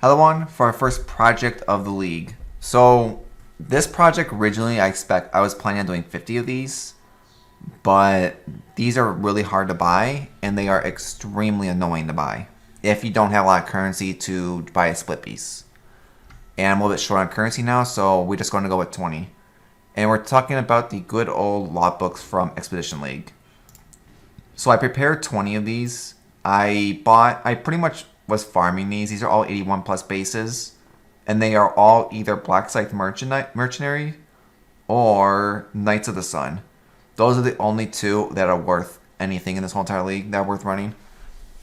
Hello one for our first project of the league. So this project originally I was planning on doing 50 of these, but these are really hard to buy and they are extremely annoying to buy if you don't have a lot of currency to buy a split piece. And I'm a little bit short on currency now, so we're just going to go with 20. And we're talking about the good old logbooks from Expedition League. So I prepared 20 of these. I pretty much was farming these. These are all 81 plus bases. And they are all either Black Scythe Mercenary or Knights of the Sun. Those are the only two that are worth anything in this whole entire league that are worth running.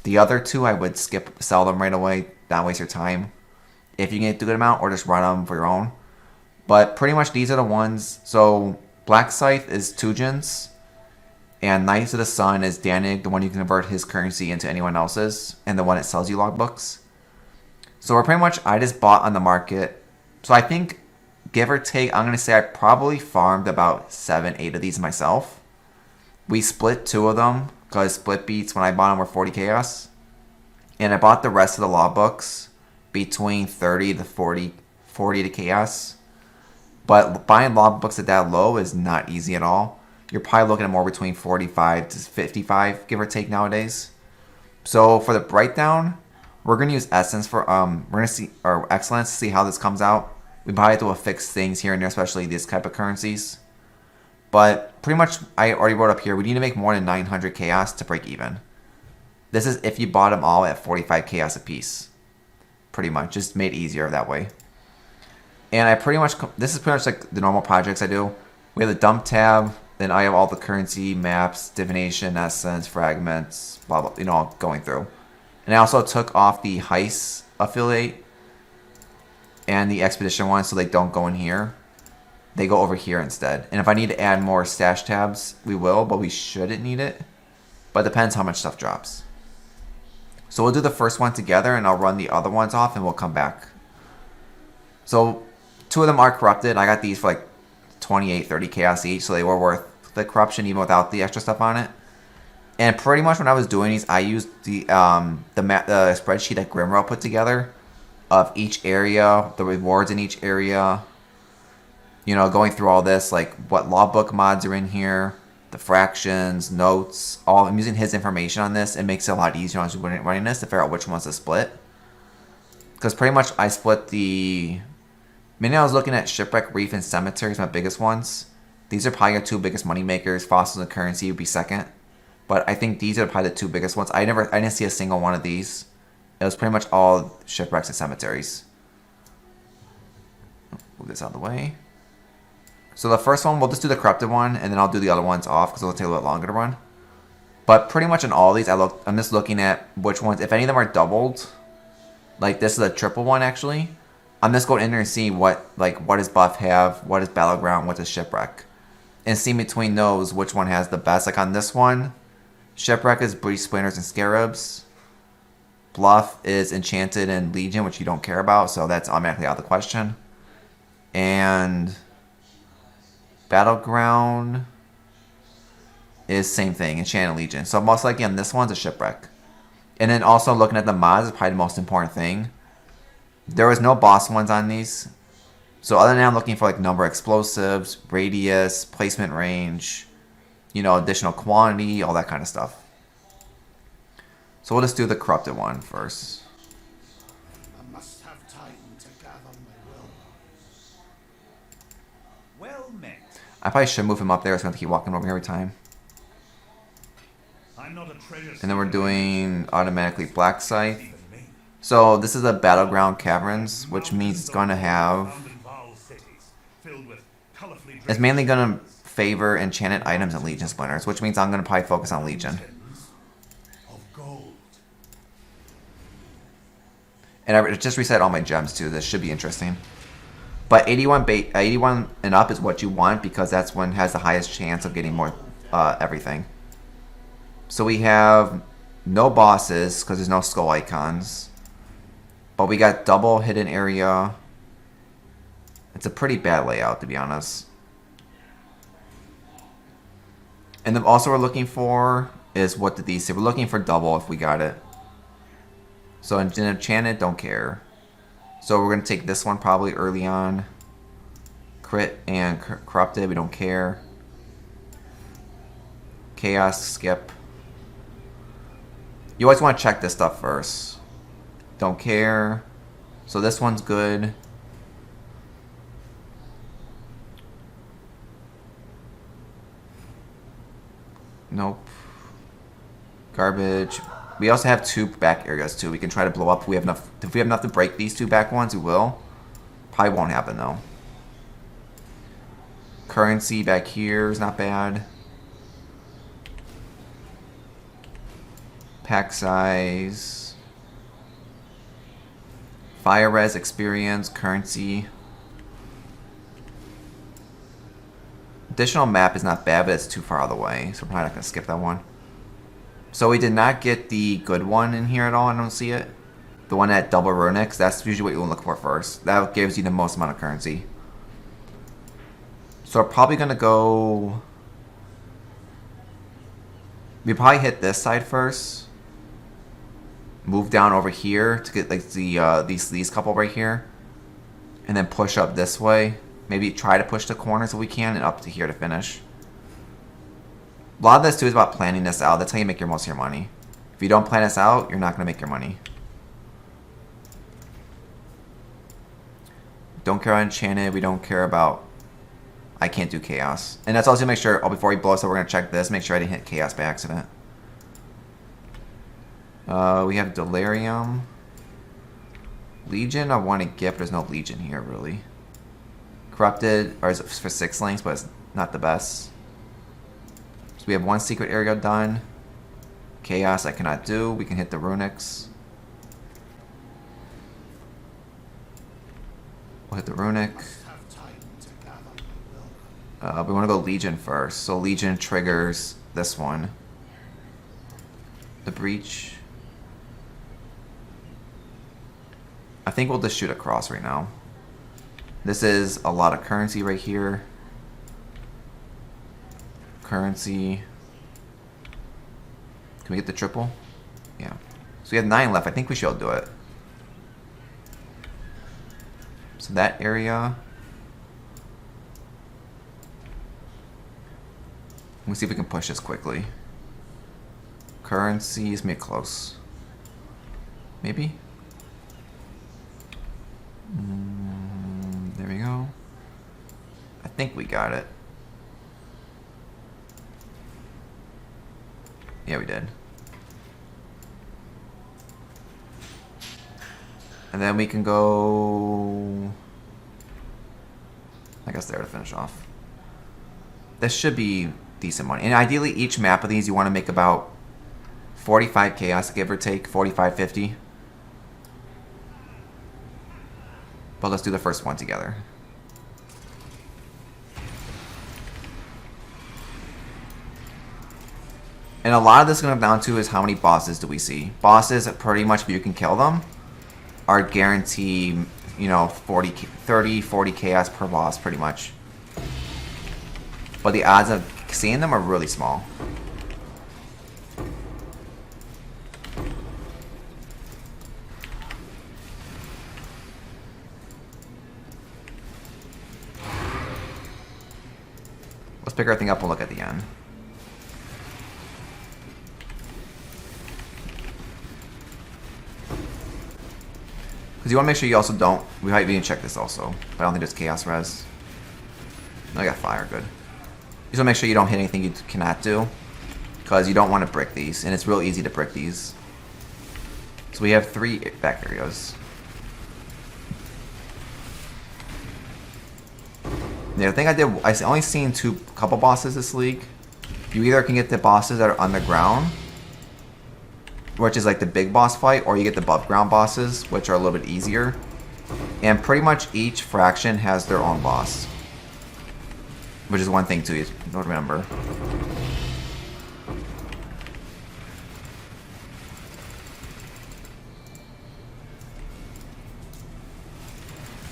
The other two I would sell them right away, not waste your time. If you get a good amount, or just run them for your own. But pretty much these are the ones. So Black Scythe is Tujin's. And Knights of the Sun is Danig, the one you can convert his currency into anyone else's, and the one that sells you logbooks. So we're pretty much, I just bought on the market. So I think, give or take, I'm going to say I probably farmed about 7, 8 of these myself. We split 2 of them, because split beats when I bought them were 40 chaos. And I bought the rest of the logbooks between 30 to 40 to chaos. But buying logbooks at that low is not easy at all. You're probably looking at more between 45 to 55, give or take nowadays. So for the breakdown, we're going to use Essence for, we're going to see, or Excellence to see how this comes out. We probably have to affix things here and there, especially these type of currencies. But pretty much, I already wrote up here, we need to make more than 900 chaos to break even. This is if you bought them all at 45 chaos a piece. Pretty much, just made easier that way. And this is pretty much like the normal projects I do. We have the dump tab. Then I have all the currency, maps, divination, essence, fragments, blah, blah, going through. And I also took off the heist affiliate and the expedition one so they don't go in here. They go over here instead. And if I need to add more stash tabs, we will, but we shouldn't need it. But it depends how much stuff drops. So we'll do the first one together and I'll run the other ones off and we'll come back. So 2 of them are corrupted. I got these for like 28, 30 chaos each, so they were worth the corruption even without the extra stuff on it. And pretty much when I was doing these, I used the spreadsheet that Grimrow put together of each area, the rewards in each area. Going through all this, like what logbook mods are in here, the fractions, notes, all. I'm using his information on this. It makes it a lot easier when I'm running this to figure out which ones to split. Because pretty much I split the... Mainly I was looking at Shipwreck, Reef, and Cemeteries, my biggest ones. These are probably our 2 biggest money makers. Fossils and Currency would be second. But I think these are probably the 2 biggest ones. I didn't see a single one of these. It was pretty much all Shipwrecks and Cemeteries. Move this out of the way. So the first one, we'll just do the corrupted one, and then I'll do the other ones off because it'll take a little bit longer to run. But pretty much in all of these, I'm just looking at which ones, if any of them are doubled, like this is a triple one actually. I'm just going in there and seeing what does Buff have, what is Battleground, what does Shipwreck. And see between those which one has the best. Like on this one, Shipwreck is Breach Splinters and Scarabs. Bluff is Enchanted and Legion, which you don't care about, so that's automatically out of the question. And Battleground is same thing, Enchanted Legion. So most likely on this one's a Shipwreck. And then also looking at the mods is probably the most important thing. There was no boss ones on these. So other than that, I'm looking for like number of explosives, radius, placement range, additional quantity, all that kind of stuff. So we'll just do the corrupted one first. I must have time to gather my will. Well met. I probably should move him up there. I was going to keep walking over every time. I'm not a treasure. And then we're doing automatically Black Scythe. So this is a Battleground Caverns, which means it's going to have... It's mainly going to favor enchanted items and Legion Splinters, which means I'm going to probably focus on Legion. And I just reset all my gems too. This should be interesting. But 81 and up is what you want because that's when it has the highest chance of getting more everything. So we have no bosses because there's no skull icons. But we got double hidden area. It's a pretty bad layout, to be honest. And then also we're looking for is what did these say? We're looking for double if we got it. So enchanted, don't care. So we're going to take this one probably early on. Crit and corrupted, we don't care. Chaos, skip. You always want to check this stuff first. Don't care. So this one's good. Nope. Garbage. We also have 2 back areas too. We can try to blow up if we have enough. If we have enough to break these 2 back ones, we will. Probably won't happen though. Currency back here is not bad. Pack size. Fire res, experience, currency. Additional map is not bad, but it's too far out of the way, so we're probably not going to skip that one. So we did not get the good one in here at all. I don't see it. The one at double runics. That's usually what you look for first. That gives you the most amount of currency. So we're probably going to go... We probably hit this side first. Move down over here to get like the these couple right here. And then push up this way. Maybe try to push the corners if we can and up to here to finish. A lot of this too is about planning this out. That's how you make your most of your money. If you don't plan this out, you're not going to make your money. Don't care about enchanted. We don't care about... I can't do chaos. And that's also to make sure, before we blow us up, we're going to check this. Make sure I didn't hit chaos by accident. We have delirium. Legion I want to get, but there's no legion here really. Corrupted, or is it for 6 links, but it's not the best. So we have 1 secret area done. Chaos I cannot do. We can hit the runics. We'll hit the runic. We want to go Legion first. So Legion triggers this one. The breach. I think we'll just shoot across right now. This is a lot of currency right here. Currency. Can we get the triple? Yeah. So we have 9 left. I think we should do it. So that area. Let's see if we can push this quickly. Currencies, make close. Maybe? There we go. I think we got it. Yeah, we did. And then we can go... I guess there to finish off. This should be decent money. And ideally, each map of these, you want to make about 45 chaos, give or take, 45, 50. But let's do the first one together. And a lot of this is going to come down to is how many bosses do we see. Bosses, pretty much if you can kill them, are guaranteed, you know, 30, 40 chaos per boss, pretty much. But the odds of seeing them are really small. Let's pick everything up and look at the end. Because you want to make sure you also don't... We might even check this also. But I don't think there's chaos res. No, I got fire, good. You just want to make sure you don't hit anything you cannot do. Because you don't want to brick these. And it's real easy to brick these. So we have 3 back areas. Yeah, the thing I did... I only seen couple bosses this league. You either can get the bosses that are underground, which is like the big boss fight, or you get the above ground bosses, which are a little bit easier. And pretty much each fraction has their own boss. Which is one thing too, you don't remember.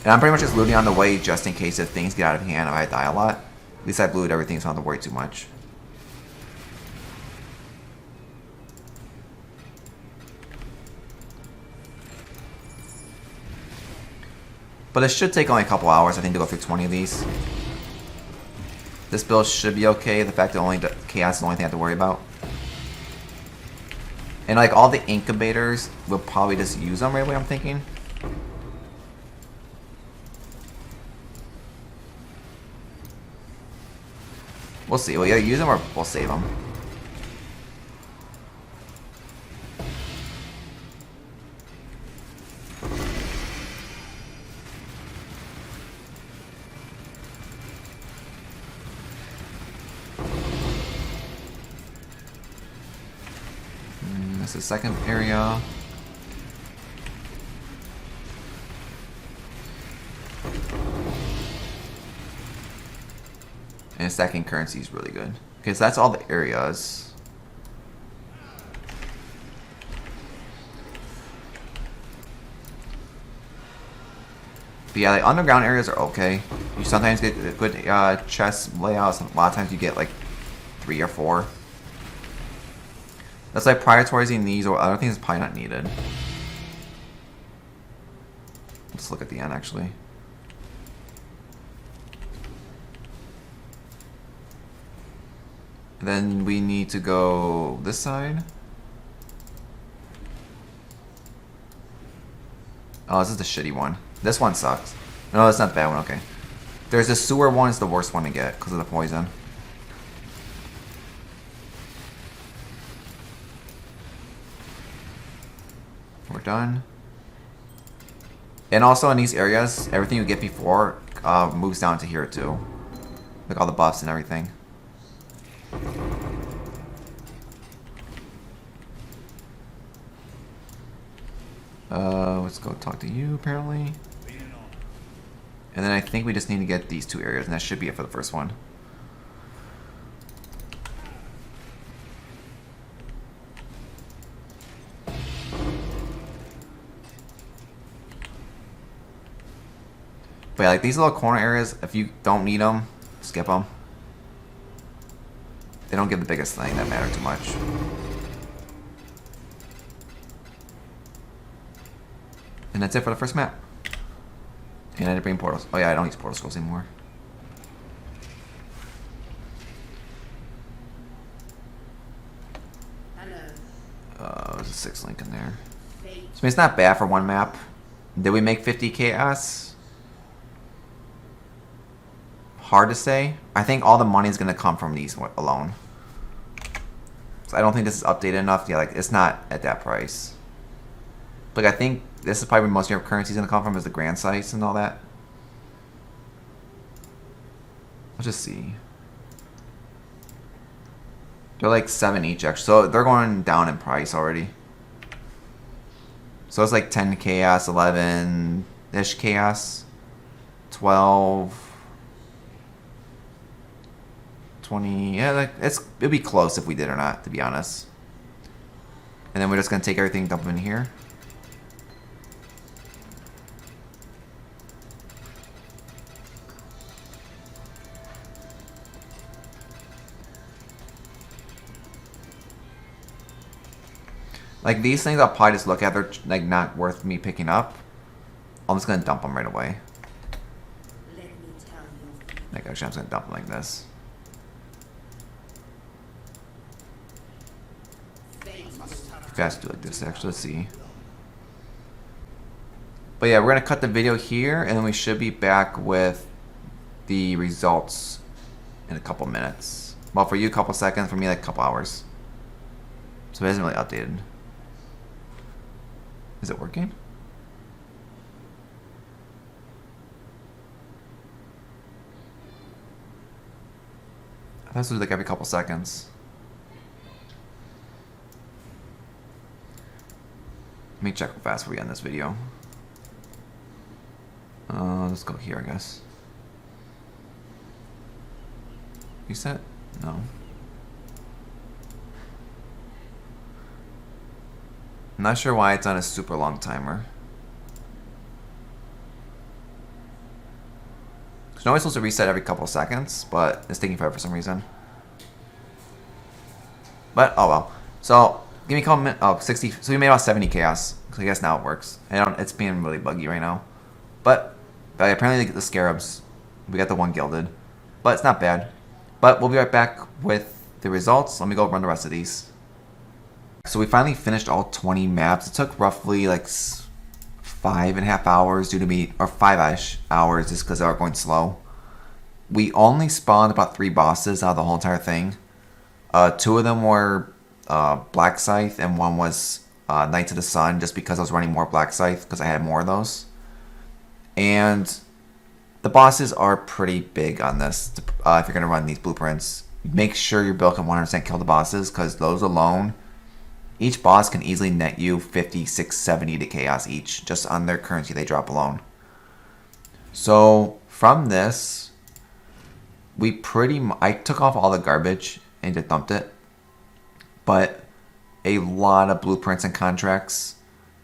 And I'm pretty much just looting on the way just in case if things get out of hand or I die a lot. At least I've looted everything so I don't have to worry too much. But it should take only a couple hours, I think, to go through 20 of these. This build should be okay. The fact that only the chaos is the only thing I have to worry about. And like all the incubators, we'll probably just use them right away, I'm thinking. We'll see. We'll either use them or we'll save them. This is the second area. And stacking currency is really good. Okay, so that's all the areas. But yeah, the underground areas are okay. You sometimes get good chest layouts. A lot of times you get like 3 or 4. That's like prioritizing these or other things is probably not needed. Let's look at the end actually. Then we need to go this side. Oh, this is the shitty one. This one sucks. No, that's not the bad one. Okay. There's the sewer one. It's the worst one to get because of the poison. We're done. And also in these areas, everything you get before moves down to here too. Like all the buffs and everything. Let's go talk to you apparently. And then I think we just need to get these 2 areas and that should be it for the first one. But yeah, like these little corner areas, if you don't need them, skip them. They don't give the biggest thing that matter too much. And that's it for the first map. And I didn't bring portals. Oh yeah, I don't use portal scrolls anymore. There's a 6 link in there. So I mean, it's not bad for one map. Did we make 50 chaos? Hard to say. I think all the money is going to come from these alone. So I don't think this is updated enough. Yeah, like it's not at that price. Like I think this is probably where most of your currency is going to come from is the grand sites and all that. Let's just see. They're like 7 each actually. So they're going down in price already. So it's like 10 chaos, 11-ish chaos, 12, 20. Yeah, like it'd be close if we did or not, to be honest. And then we're just gonna take everything, dump them in here. Like these things I'll probably just look at, they're like not worth me picking up. I'm just gonna dump them right away. Like actually I'm just gonna dump them like this. You guys do like this actually, let's see. But yeah, we're gonna cut the video here and then we should be back with the results in a couple minutes. Well, for you a couple seconds, for me like a couple hours. So it isn't really updated. Is it working? I thought this was like every couple seconds. Let me check how fast we end this video. Let's go here, I guess. Reset? No. I'm not sure why it's on a super long timer. It's always supposed to reset every couple seconds, but it's taking forever for some reason. But, oh well. So, give me a couple minutes. Oh, 60. So we made about 70 chaos. So I guess now it works. It's being really buggy right now. But, apparently they get the scarabs. We got the one gilded, but it's not bad. But we'll be right back with the results. Let me go run the rest of these. So we finally finished all 20 maps. It took roughly like 5.5 hours due to me, or 5-ish hours just because they were going slow. We only spawned about 3 bosses out of the whole entire thing. 2 of them were Black Scythe and one was Knights of the Sun, just because I was running more Black Scythe because I had more of those. And the bosses are pretty big on this. If you're going to run these blueprints, make sure your build can 100% kill the bosses, because those alone, each boss can easily net you 50, 6, 70 to chaos each, just on their currency they drop alone. So from this, I took off all the garbage and just dumped it. But a lot of blueprints and contracts.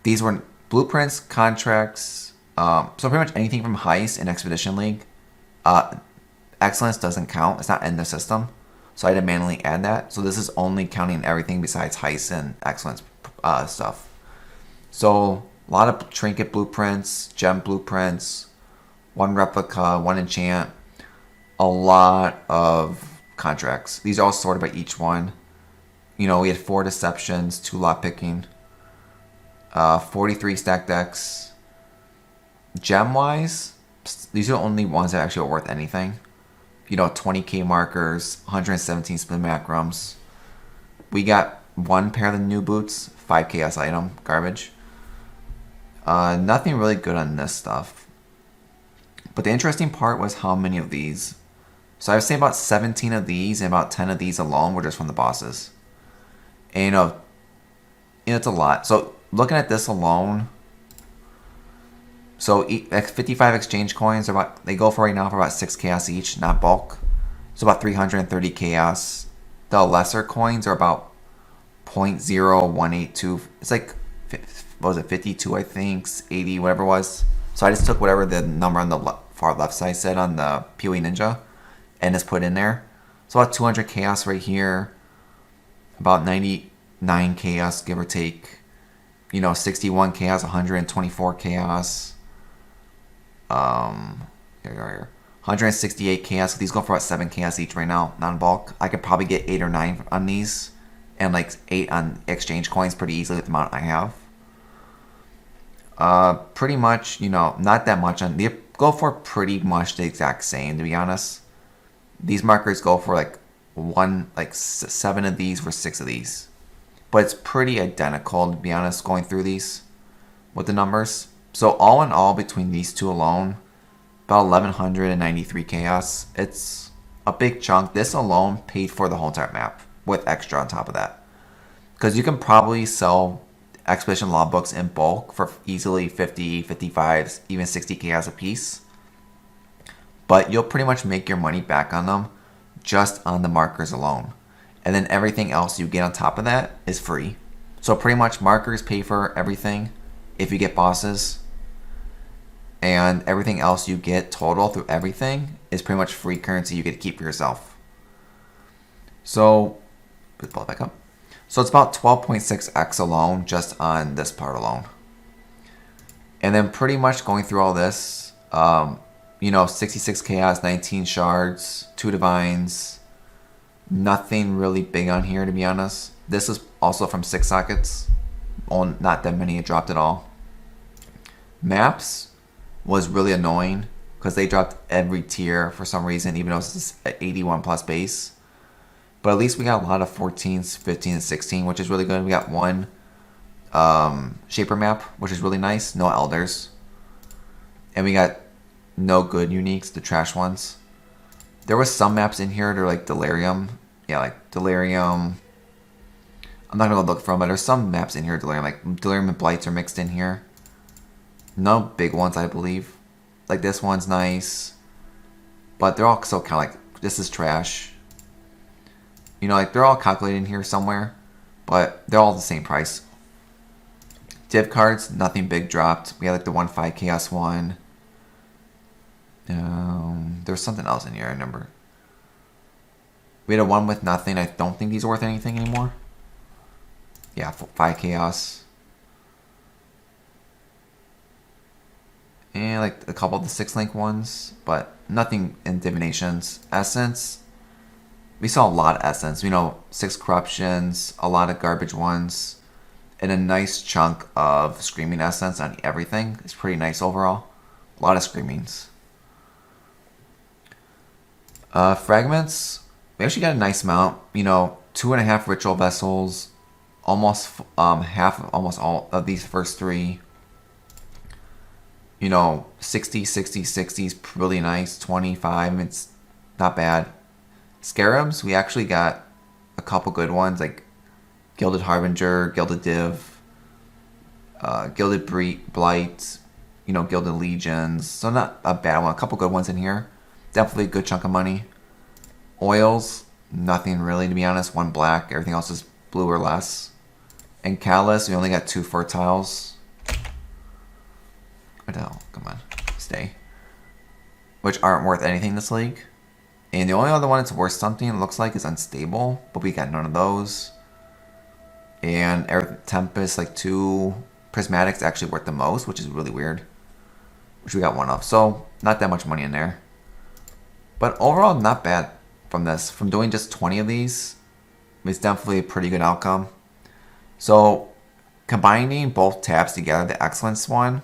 These were blueprints, contracts, so pretty much anything from Heist and Expedition League. Excellence doesn't count. It's not in the system. So I had to manually add that. So this is only counting everything besides Heist and Excellence stuff. So a lot of trinket blueprints, gem blueprints, 1 replica, 1 enchant, a lot of contracts. These are all sorted by each one. You know, we had 4 deceptions, 2 lot picking, 43 stack decks. Gem wise, these are the only ones that actually are worth anything. You know, 20k markers, 117 spin macrums. We got 1 pair of the new boots, 5 chaos item, garbage. Nothing really good on this stuff. But the interesting part was how many of these. So I would say about 17 of these and about 10 of these alone were just from the bosses. And you know, it's a lot. So looking at this alone, so 55 exchange coins are they go for right now for about 6 chaos each, not bulk. So about 330 chaos. The lesser coins are about 0.0182. It's like, what was it, 52 I think, 80, whatever it was. So I just took whatever the number on the far left side said on the POE Ninja and just put in there. So about 200 chaos right here. About 99 chaos, give or take. You know, 61 chaos, 124 chaos. Here. 168 chaos. These go for about 7 chaos each right now, non-bulk. I could probably get 8 or 9 on these, and like 8 on exchange coins pretty easily with the amount I have. Pretty much, you know, not that much on. They go for pretty much the exact same, to be honest. These markers go for like 7 of these for 6 of these, but it's pretty identical, to be honest, going through these with the numbers. So all in all, between these two alone, about 1193 chaos. It's a big chunk. This alone paid for the whole entire map with extra on top of that, because you can probably sell Expedition logbooks in bulk for easily 50, 55, even 60 chaos a piece, but you'll pretty much make your money back on them just on the markers alone. And then everything else you get on top of that is free. So pretty much markers pay for everything if you get bosses. And everything else you get total through everything is pretty much free currency you get to keep for yourself. So, let's pull it back up. So it's about 12.6x alone just on this part alone. And then pretty much going through all this, you know, 66 chaos, 19 shards, 2 divines. Nothing really big on here, to be honest. This is also from 6 sockets. Oh, not that many, it dropped it all. Maps was really annoying because they dropped every tier for some reason, even though it's an 81 plus base. But at least we got a lot of 14s, 15s, and 16, which is really good. We got 1 Shaper map, which is really nice. No elders. And we got no good uniques, the trash ones. There was some maps in here that are like Delirium. Yeah, like Delirium. I'm not going to look for them, but there's some maps in here, Delirium. Like Delirium and Blights are mixed in here. No big ones, I believe. Like this one's nice. But they're all so kind of like, this is trash. You know, like they're all calculated in here somewhere. But they're all the same price. Div cards, nothing big dropped. We had like the 1-5 Chaos one. There's something else in here, I remember. We had a 1 with nothing. I don't think these are worth anything anymore. Yeah, 5 Chaos. And maybe like a couple of the 6-link ones, but nothing in divinations. Essence, we saw a lot of essence. 6 corruptions, a lot of garbage ones, and a nice chunk of screaming essence on everything. It's pretty nice overall. A lot of screamings. Fragments, we actually got a nice amount. 2.5 ritual vessels, almost almost all of these first 3. 60, 60, 60 is really nice. 25, it's not bad. Scarabs, we actually got a couple good ones, like Gilded Harbinger, Gilded Div, Gilded Blight, Gilded Legions. So not a bad one. A couple good ones in here. Definitely a good chunk of money. Oils, nothing really, to be honest. 1 black, everything else is blue or less. And Callus, we only got 2 fertiles. What the hell? Come on, stay. Which aren't worth anything this league. And the only other one that's worth something, it looks like, is Unstable, but we got none of those. And Air Tempest, like 2 Prismatics, actually worth the most, which is really weird. Which we got 1 of, so not that much money in there. But overall, not bad from this. From doing just 20 of these, it's definitely a pretty good outcome. So, combining both tabs together, the Excellence one,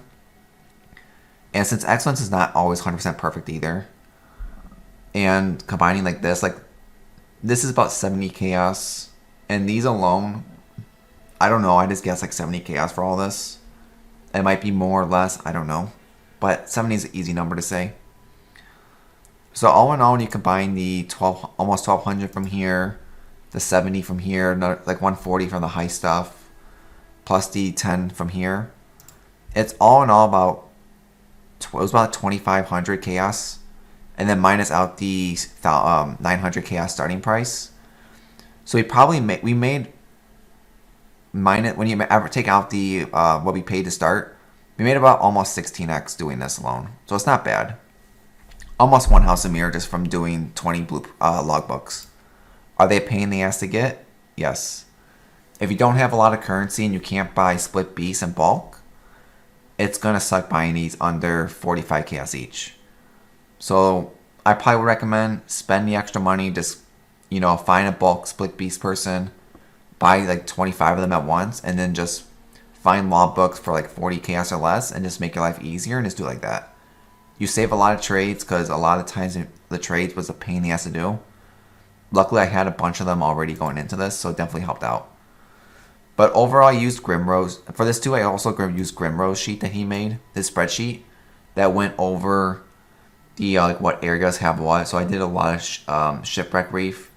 and since Excellence is not always 100% perfect either, and combining like this is about 70 chaos, and these alone, I don't know, I just guess like 70 chaos for all this. It might be more or less, I don't know, but 70 is an easy number to say. So all in all, when you combine the almost 1200 from here, the 70 from here, like 140 from the high stuff, plus the 10 from here, it's all in all it was about 2500 chaos, and then minus out the 900 chaos starting price. So we made minus, when you ever take out the what we paid to start, we made about almost 16x doing this alone. So it's not bad. Almost 1 house of mirror just from doing 20 logbooks. Are they a pain in the ass to get? Yes. If you don't have a lot of currency and you can't buy split beasts in bulk, it's going to suck buying these under 45 chaos each. So I probably would recommend spend the extra money, just, find a bulk split beast person, buy like 25 of them at once, and then just find logbooks for like 40 chaos or less, and just make your life easier and just do like that. You save a lot of trades, because a lot of times the trades was a pain in the ass to do. Luckily, I had a bunch of them already going into this, so it definitely helped out. But overall, I used Grimrose. For this too, I also used Grimrose sheet that he made, this spreadsheet, that went over the what areas have what. So I did a lot of Shipwreck Reef.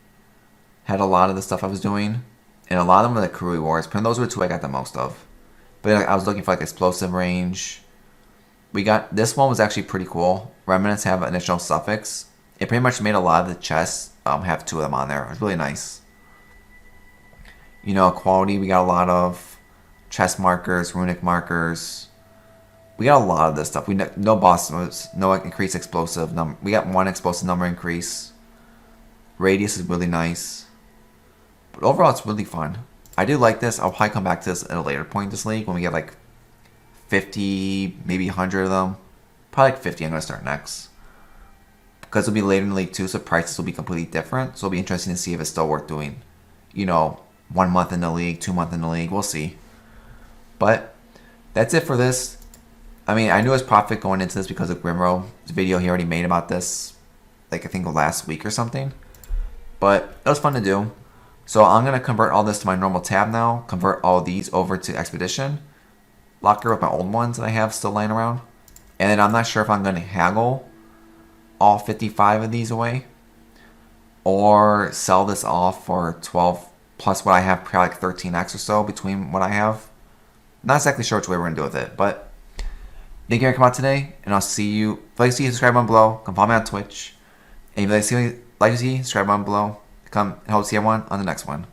Had a lot of the stuff I was doing. And a lot of them were the crew rewards. But those were the 2 I got the most of. But I was looking for like explosive range. This one was actually pretty cool. Remnants have an additional suffix. It pretty much made a lot of the chests have 2 of them on there. It was really nice. Quality, we got a lot of chest markers, runic markers. We got a lot of this stuff. No boss moves, no increased explosive number. We got 1 explosive number increase. Radius is really nice. But overall, it's really fun. I do like this. I'll probably come back to this at a later point this league when we get like 50, maybe 100 of them. Probably like 50 I'm going to start next. Because it'll be later in the league too, so prices will be completely different. So it'll be interesting to see if it's still worth doing. 1 month in the league, 2 months in the league, we'll see. But that's it for this. I mean, I knew it was profit going into this because of Grimro's video he already made about this, like I think last week or something. But it was fun to do. So I'm going to convert all this to my normal tab now, convert all these over to Expedition, locker with my old ones that I have still laying around. And then I'm not sure if I'm going to haggle all 55 of these away, or sell this off for 12 plus what I have, probably like 13x or so between what I have. Not exactly sure which way we're going to do with it, but thank you for coming out today, and I'll see you. If you'd like to see, subscribe down below. Come follow me on Twitch. And if you'd like to see, subscribe down below. Come and hope to see everyone on the next one.